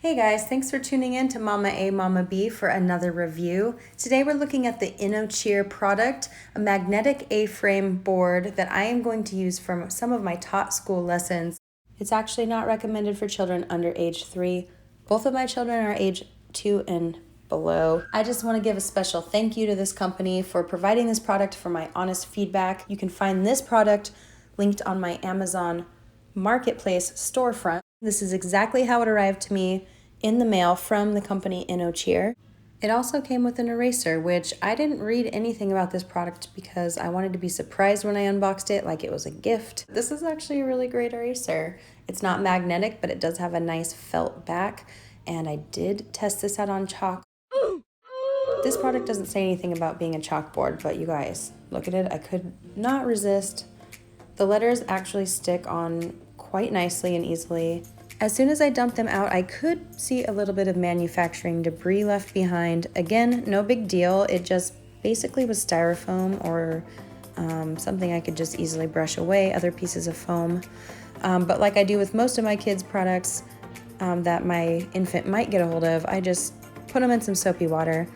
Hey guys, thanks for tuning in to Mama A, Mama B for another review. Today we're looking at the INNOCHEER product, a magnetic A-frame board that I am going to use for some of my taught school lessons. It's actually not recommended for children under age 3. Both of my children are age 2 and below. I just want to give a special thank you to this company for providing this product for my honest feedback. You can find this product linked on my Amazon Marketplace storefront. This is exactly how it arrived to me in the mail from the company INNOCHEER. It also came with an eraser, which I didn't read anything about this product because I wanted to be surprised when I unboxed it like it was a gift. This is actually a really great eraser. It's not magnetic, but it does have a nice felt back, and I did test this out on chalk. This product doesn't say anything about being a chalkboard, but you guys, look at it. I could not resist. The letters actually stick on quite nicely and easily. As soon as I dumped them out, I could see a little bit of manufacturing debris left behind. Again, no big deal. It just basically was styrofoam or something I could just easily brush away, other pieces of foam. But like I do with most of my kids' products that my infant might get a hold of, I just put them in some soapy water.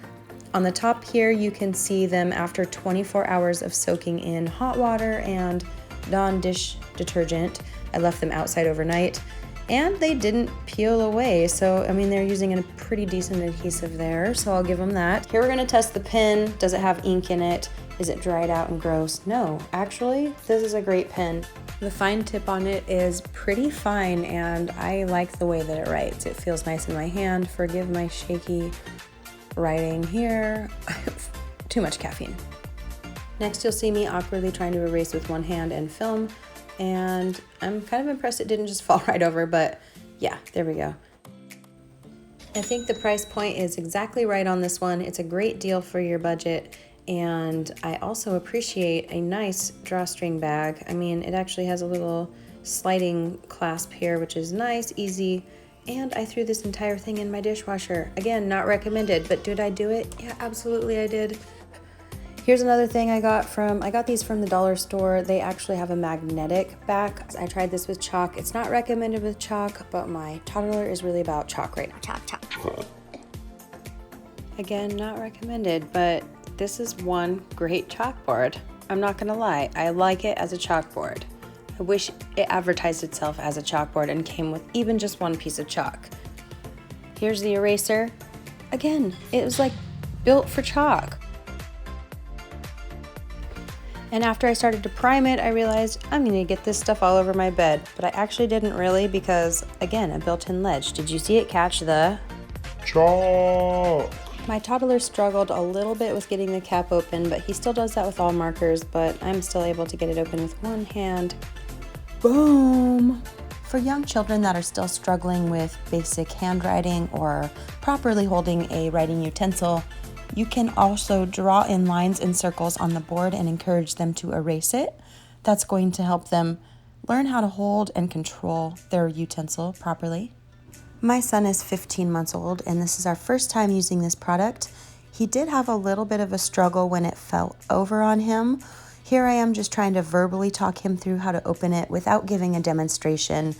On the top here, you can see them after 24 hours of soaking in hot water and Dawn dish detergent. I left them outside overnight and they didn't peel away. So, I mean, they're using a pretty decent adhesive there, so I'll give them that. Here we're gonna test the pen. Does it have ink in it? Is it dried out and gross? No, actually, this is a great pen. The fine tip on it is pretty fine and I like the way that it writes. It feels nice in my hand. Forgive my shaky writing here. Too much caffeine. Next, you'll see me awkwardly trying to erase with one hand and film, and I'm kind of impressed it didn't just fall right over, but yeah, there we go. I think the price point is exactly right on this one. It's a great deal for your budget, and I also appreciate a nice drawstring bag. I mean, it actually has a little sliding clasp here, which is nice, easy, and I threw this entire thing in my dishwasher. Again, not recommended, but did I do it? Yeah, absolutely I did. Here's another thing I got these from the dollar store. They actually have a magnetic back. I tried this with chalk. It's not recommended with chalk, but my toddler is really about chalk right now. Chalk. Again, not recommended, but this is one great chalkboard. I'm not gonna lie, I like it as a chalkboard. I wish it advertised itself as a chalkboard and came with even just one piece of chalk. Here's the eraser. Again, it was like built for chalk. And after I started to prime it, I realized I'm gonna get this stuff all over my bed. But I actually didn't really because, again, a built-in ledge. Did you see it catch the chalk? My toddler struggled a little bit with getting the cap open, but he still does that with all markers, but I'm still able to get it open with one hand. Boom! For young children that are still struggling with basic handwriting or properly holding a writing utensil, you can also draw in lines and circles on the board and encourage them to erase it. That's going to help them learn how to hold and control their utensil properly. My son is 15 months old, and this is our first time using this product. He did have a little bit of a struggle when it fell over on him. Here I am just trying to verbally talk him through how to open it without giving a demonstration.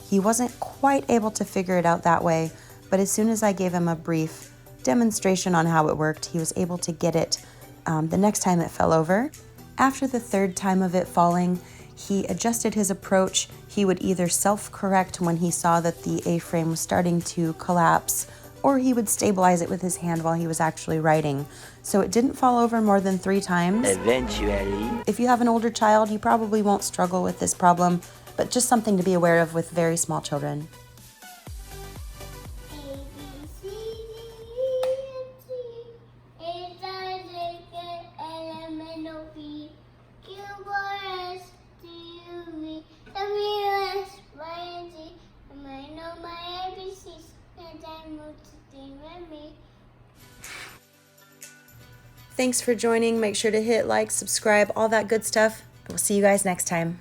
He wasn't quite able to figure it out that way, but as soon as I gave him a brief demonstration on how it worked, he was able to get it the next time it fell over. After the third time of it falling, he adjusted his approach. He would either self-correct when he saw that the A-frame was starting to collapse, or he would stabilize it with his hand while he was actually writing. So it didn't fall over more than 3 times. Eventually. If you have an older child, you probably won't struggle with this problem, but just something to be aware of with very small children. Thanks for joining. Make sure to hit like, subscribe, all that good stuff. We'll see you guys next time.